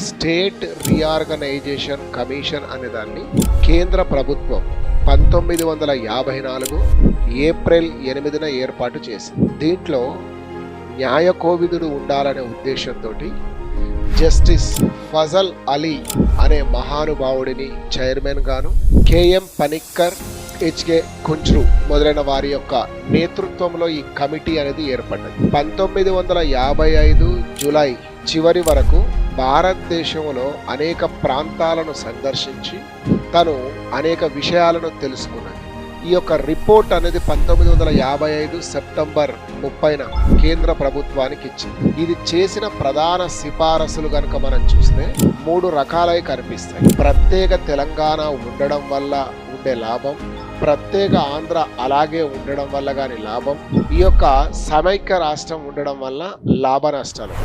State reorganisation commission అనే దాన్ని కేంద్ర ప్రభుత్వం 1954 ఏప్రిల్ 8న ఏర్పాటు చేసింది. దీంట్లో న్యాయ కోవిదుడు ఉండాలనే ఉద్దేశంతో జస్టిస్ ఫజల్ అలీ అనే మహానుభావుడిని చైర్మన్ గాను, కేఎం పనిక్కర్, హెచ్కే కుంజ్రు మొదలైన వారి యొక్క నేతృత్వంలో ఈ కమిటీ అనేది ఏర్పడ్డది. 1955 జూలై చివరి వరకు భారతదేశంలో అనేక ప్రాంతాలను సందర్శించి తను అనేక విషయాలను తెలుసుకున్నది. ఈ యొక్క రిపోర్ట్ అనేది 1955 సెప్టెంబర్ 30న కేంద్ర ప్రభుత్వానికి ఇచ్చింది. ఇది చేసిన ప్రధాన సిఫారసులు కనుక మనం చూస్తే 3 రకాలై కనిపిస్తాయి. ప్రత్యేక తెలంగాణ ఉండడం వల్ల ఉండే లాభం, ప్రత్యేక ఆంధ్ర అలాగే ఉండడం వల్ల కానీ లాభం, ఈ యొక్క సమైక్య రాష్ట్రం ఉండడం వల్ల లాభ నష్టాలు.